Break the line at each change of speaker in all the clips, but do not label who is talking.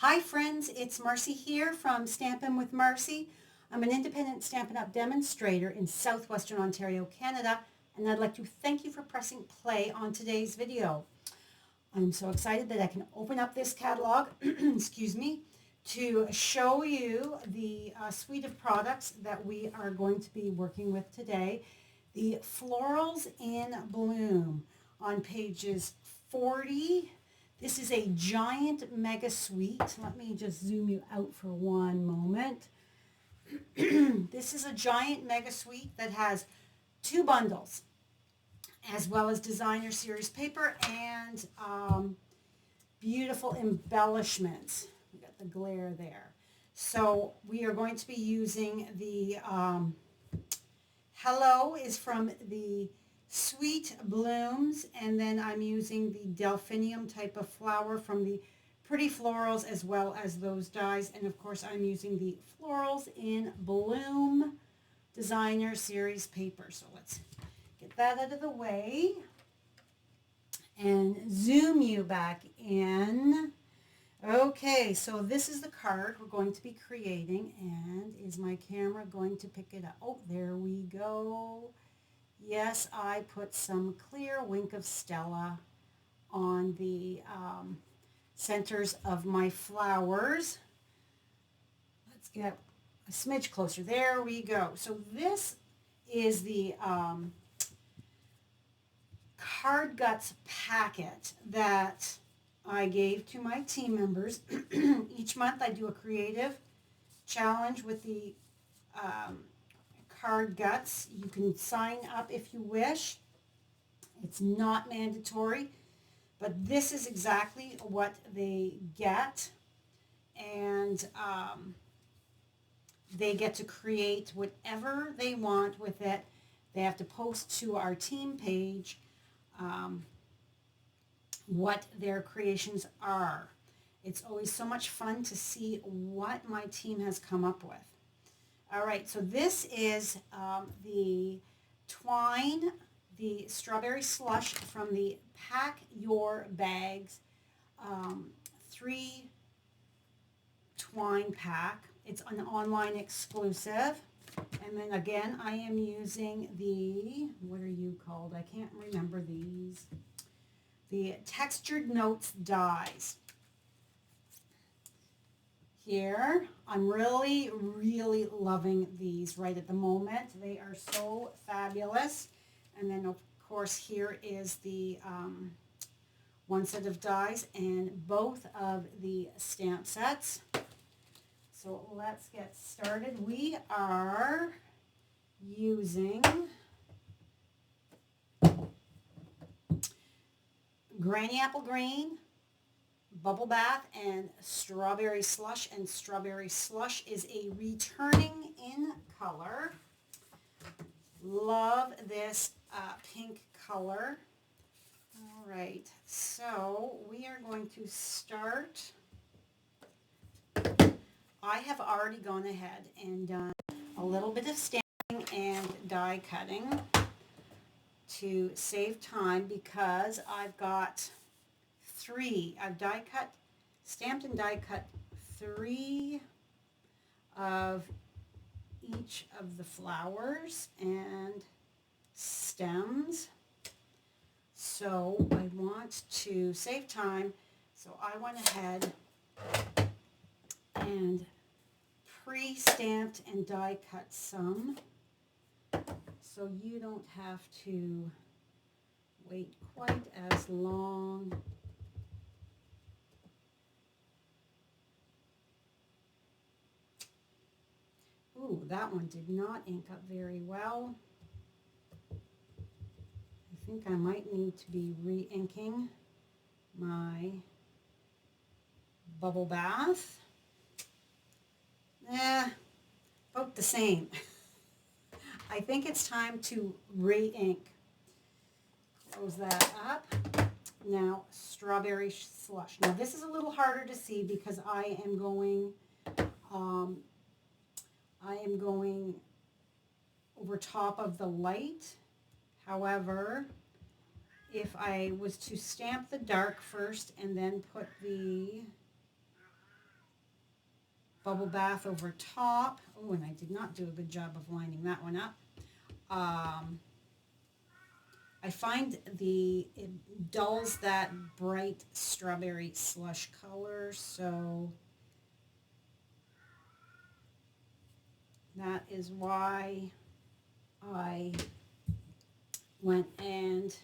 Hi friends, it's Marcy here from Stampin' with Marcy. I'm an independent Stampin' Up! Demonstrator in southwestern Ontario, Canada, and I'd like to thank you for pressing play on today's video. I'm so excited that I can open up this catalog, excuse me, to show you the suite of products that we are going to be working with today. The Florals in Bloom on pages 40. This is a giant mega suite. Let me just zoom you out for one moment. This is a giant mega suite that has two bundles, as well as designer series paper and beautiful embellishments. We got the glare there. So we are going to be using the Hello is from the Sweet Blooms, and then I'm using the delphinium type of flower from the Pretty Florals, as well as those dies, and of course I'm using the Florals in Bloom designer series paper. So let's get that out of the way and zoom you back in. Okay, so this is the card we're going to be creating, and is my camera going to pick it up? Oh, there we go. Yes, I put some clear Wink of Stella on the centers of my flowers. Let's get a smidge closer. There we go. So this is the Card Guts packet that I gave to my team members. Each month I do a creative challenge with the Card Guts. You can sign up if you wish. It's not mandatory, but this is exactly what they get, and they get to create whatever they want with it. They have to post to our team page what their creations are. It's always so much fun to see what my team has come up with. All right, so this is the twine, the strawberry slush from the Pack Your Bags 3 twine pack. It's an online exclusive. And then again, I am using the, what are you called? I can't remember these. The Textured Notes dies. Here, I'm really loving these right at the moment. They are so fabulous. And then of course here is the one set of dies and both of the stamp sets. So let's get started. We are using Granny Apple Green, Bubble Bath, and Strawberry Slush. And Strawberry Slush is a returning in color. Love this pink color. All right, so we are going to start. I have already gone ahead and done a little bit of stamping and die cutting to save time, because I've got I've die cut, stamped and die cut 3 of each of the flowers and stems. So I want to save time, so I went ahead and pre-stamped and die cut some, so you don't have to wait quite as long. Ooh, that one did not ink up very well. I think I might need to be re-inking my Bubble Bath. About the same. I think it's time to re-ink. Close that up. Now, Strawberry Slush. Now, this is a little harder to see because I am going over top of the light. However, if I was to stamp the dark first and then put the bubble bath over top. Oh, and I did not do a good job of lining that one up. I find it dulls that bright strawberry slush color, so that is why I went and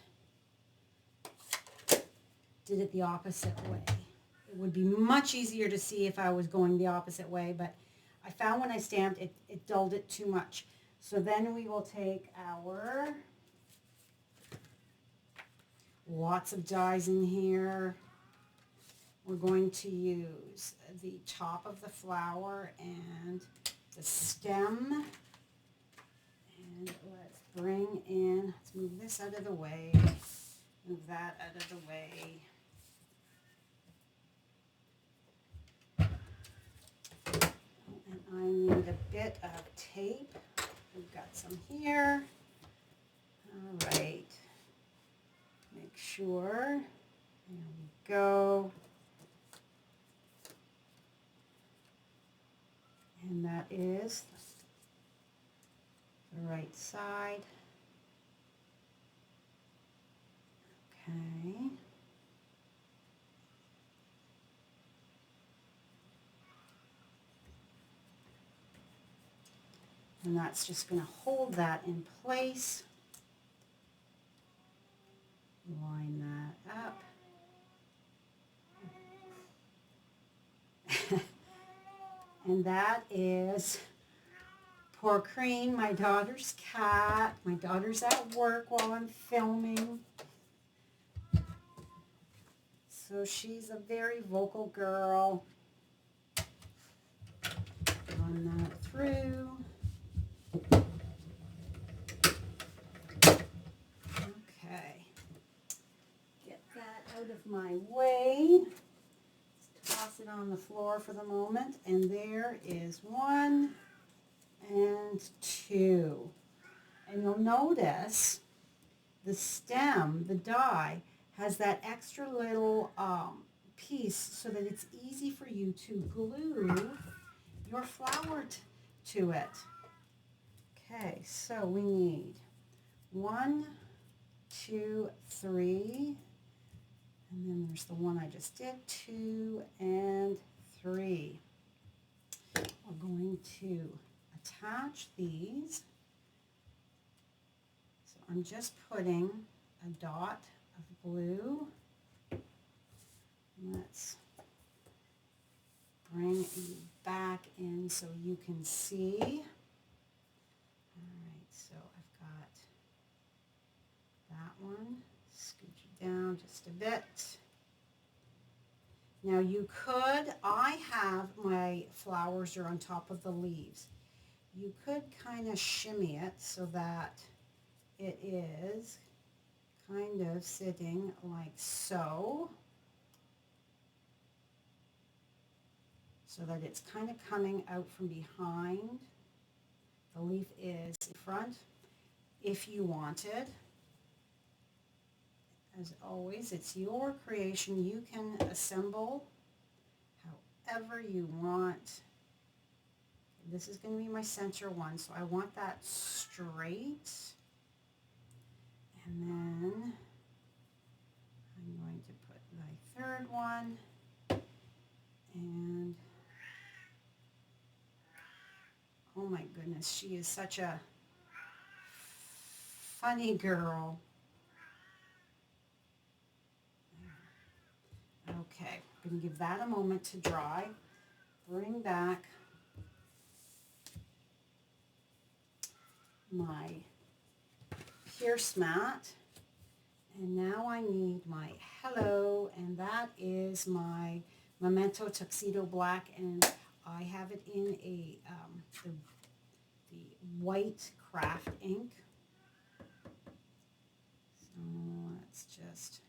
did it the opposite way. It would be much easier to see if I was going the opposite way, but I found when I stamped it dulled it too much. So then we will take our lots of dies in here. We're going to use the top of the flower and the stem. And let's bring in, let's move this out of the way, move that out of the way. And I need a bit of tape. We've got some here. All right. Make sure. There we go. And that is the right side. Okay. And that's just going to hold that in place. Line that up. And that is poor Cream, my daughter's cat. My daughter's at work while I'm filming. So she's a very vocal girl. Run that through. Okay. Get that out of my way. Toss it on the floor for the moment, and there is 1 and 2. And you'll notice the stem, the die, has that extra little piece so that it's easy for you to glue your flower to it. Okay, so we need 1, 2, 3. And then there's the one I just did, 2 and 3. We're going to attach these. So I'm just putting a dot of blue. Let's bring you back in so you can see. All right, so I've got that one. Scooch it down just a bit. Now you could, I have my flowers are on top of the leaves. You could kind of shimmy it so that it is kind of sitting like so. So that it's kind of coming out from behind. The leaf is in front if you wanted. As always, it's your creation. You can assemble however you want. This is going to be my center one, so I want that straight. And then I'm going to put my third one. And oh my goodness, she is such a funny girl. Okay, I'm going to give that a moment to dry. Bring back my pierce mat. And now I need my hello, and that is my Memento Tuxedo Black, and I have it in a the white craft ink. So let's just,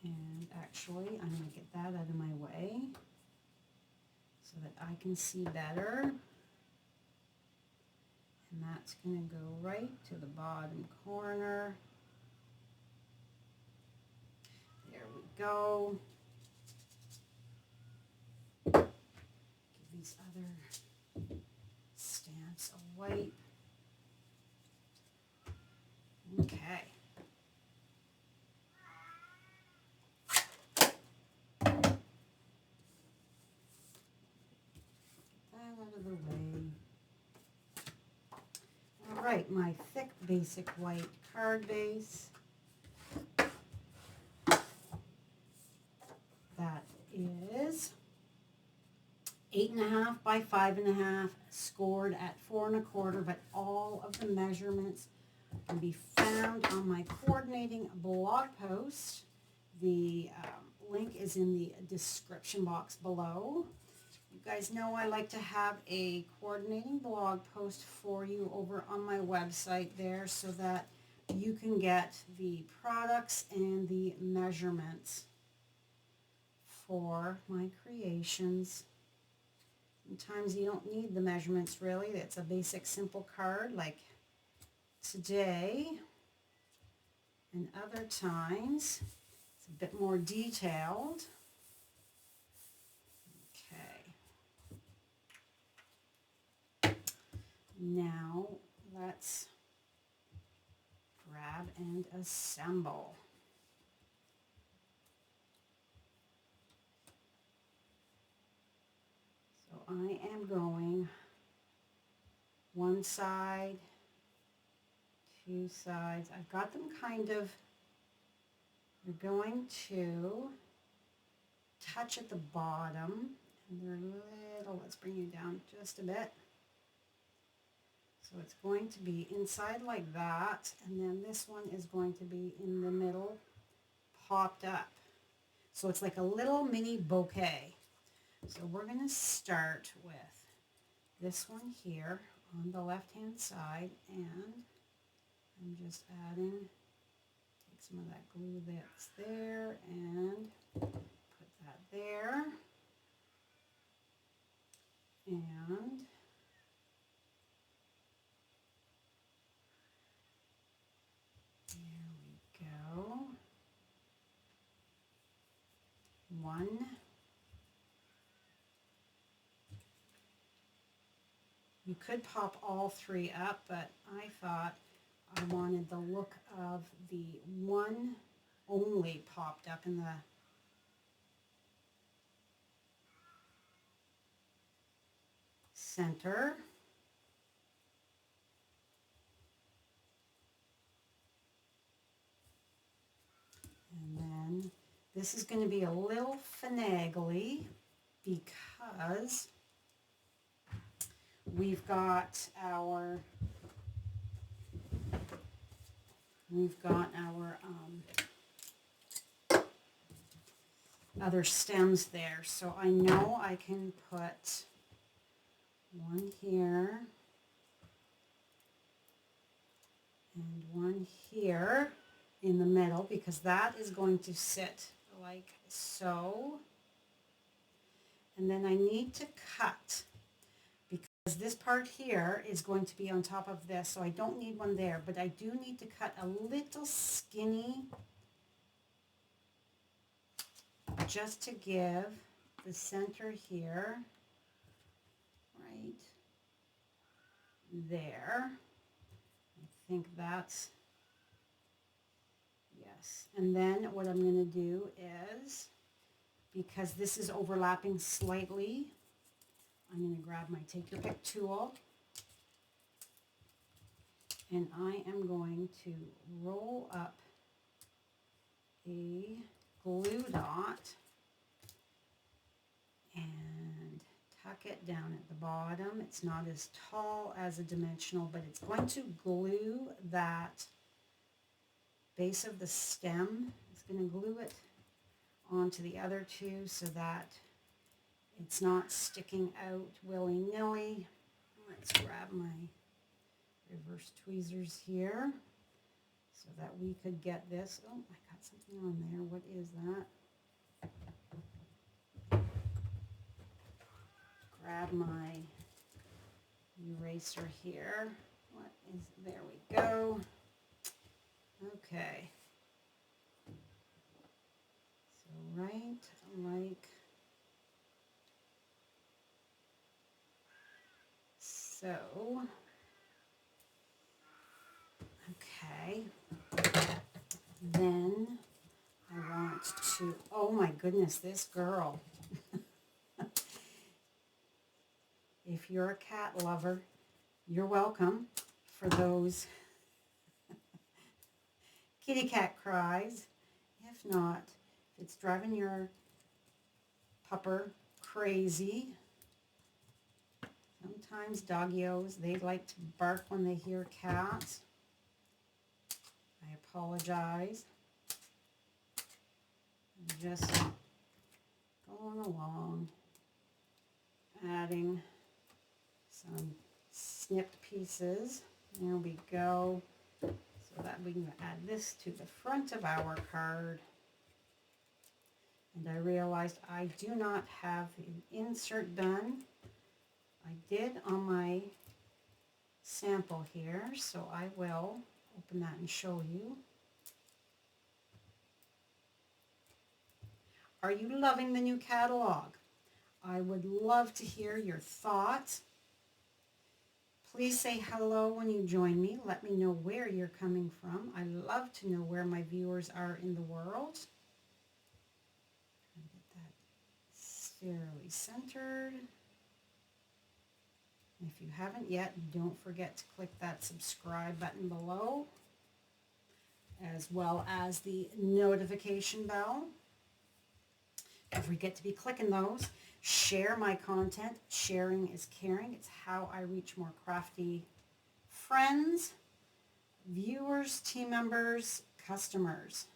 and actually I'm going to get that out of my way so that I can see better. And that's going to go right to the bottom corner. There we go. other stamps, a white. Okay. That out of the way. All right, my thick basic white card base. That is 8.5 by 5.5, scored at 4 1/4, but all of the measurements can be found on my coordinating blog post. The link is in the description box below. You guys know I like to have a coordinating blog post for you over on my website there so that you can get the products and the measurements for my creations. Sometimes you don't need the measurements really. It's a basic simple card like today, and other times it's a bit more detailed. Okay. Now let's grab and assemble. So I am going one side, two sides. I've got them kind of, they're going to touch at the bottom, and they're little, let's bring you down just a bit. So it's going to be inside like that, and then this one is going to be in the middle, popped up. So it's like a little mini bouquet. So we're going to start with this one here on the left-hand side, and I'm just adding, take some of that glue that's there and put that there, and there we go. One. You could pop all three up, but I thought I wanted the look of the one only popped up in the center. And then this is going to be a little finagly because we've got our other stems there. So I know I can put one here and one here in the middle because that is going to sit like so. And then I need to cut because this part here is going to be on top of this, so I don't need one there, but I do need to cut a little skinny just to give the center here, right there. I think that's, yes. And then what I'm going to do is, because this is overlapping slightly, I'm going to grab my take your pick tool, and I am going to roll up a glue dot and tuck it down at the bottom. It's not as tall as a dimensional, but it's going to glue that base of the stem. It's going to glue it onto the other two so that it's not sticking out willy-nilly. Let's grab my reverse tweezers here so that we could get this. Oh, I got something on there. What is that? Grab my eraser here. What is, there we go. Okay. So right like So, okay, then I want to, oh my goodness, this girl. If you're a cat lover, you're welcome for those kitty cat cries. If not, if it's driving your pupper crazy, sometimes doggios, they like to bark when they hear cats. I apologize. I'm just going along, adding some snipped pieces. There we go. So that we can add this to the front of our card. And I realized I do not have the insert done. I did on my sample here, so I will open that and show you. Are you loving the new catalog? I would love to hear your thoughts. Please say hello when you join me. Let me know where you're coming from. I love to know where my viewers are in the world. Get that fairly centered. If you haven't yet, don't forget to click that subscribe button below, as well as the notification bell. Don't forget to be clicking those. Share my content. Sharing is caring. It's how I reach more crafty friends, viewers, team members, customers.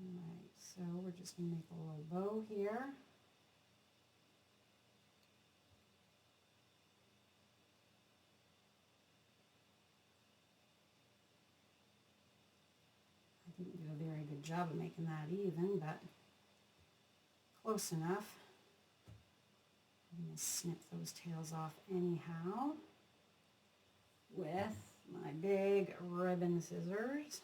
All right, so we're just going to make a little bow here. I didn't do a very good job of making that even, but close enough. I'm going to snip those tails off anyhow with my big ribbon scissors.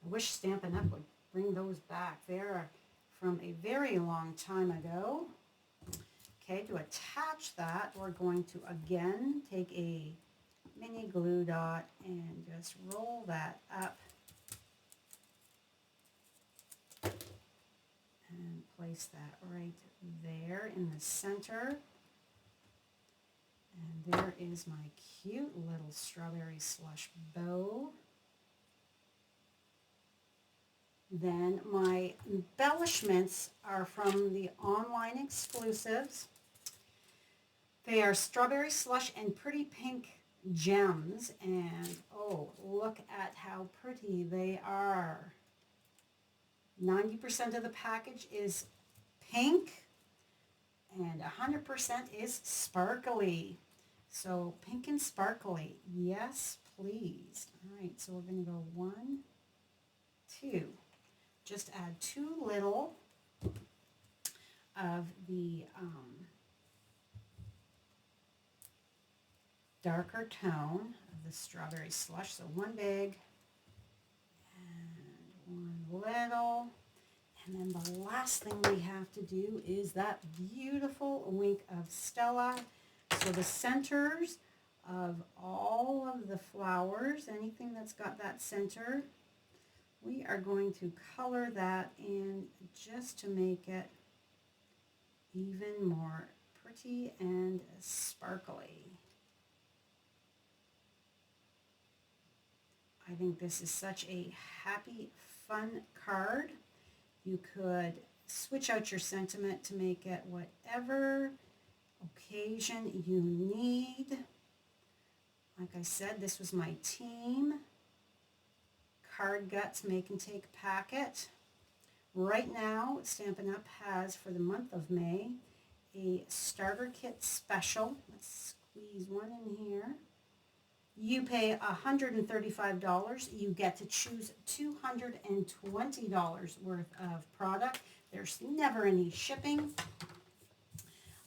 I wish Stampin' Up! Would bring those back. They're from a very long time ago. Okay, to attach that, we're going to again take a mini glue dot and just roll that up and place that right there in the center. And there is my cute little strawberry slush bow. Then my embellishments are from the online exclusives. They are strawberry slush and pretty pink gems. And oh, look at how pretty they are. 90% of the package is pink and 100% is sparkly. So pink and sparkly, yes please. All right, so we're going to go 1, 2. Just add too little of the darker tone of the strawberry slush. So one big and one little. And then the last thing we have to do is that beautiful wink of Stella. So the centers of all of the flowers, anything that's got that center, we are going to color that in just to make it even more pretty and sparkly. I think this is such a happy, fun card. You could switch out your sentiment to make it whatever occasion you need. Like I said, this was my team Card Guts Make and Take packet. Right now, Stampin' Up! Has, for the month of May, a starter kit special. Let's squeeze one in here. You pay $135. You get to choose $220 worth of product. There's never any shipping.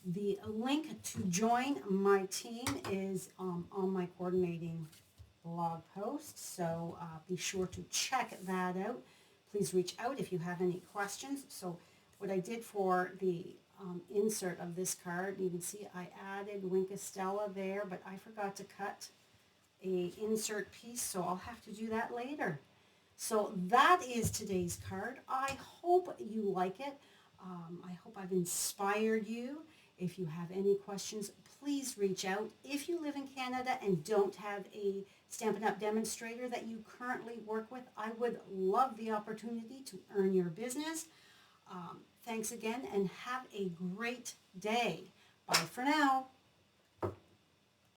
The link to join my team is on my coordinating blog post, so be sure to check that out. Please reach out if you have any questions. So what I did for the insert of this card. You can see I added Winkestella there, but I forgot to cut a insert piece, so I'll have to do that later. So that is today's card. I hope you like it. I hope I've inspired you. If you have any questions, please reach out. If you live in Canada and don't have a Stampin' Up! Demonstrator that you currently work with, I would love the opportunity to earn your business. Thanks again and have a great day. Bye for now.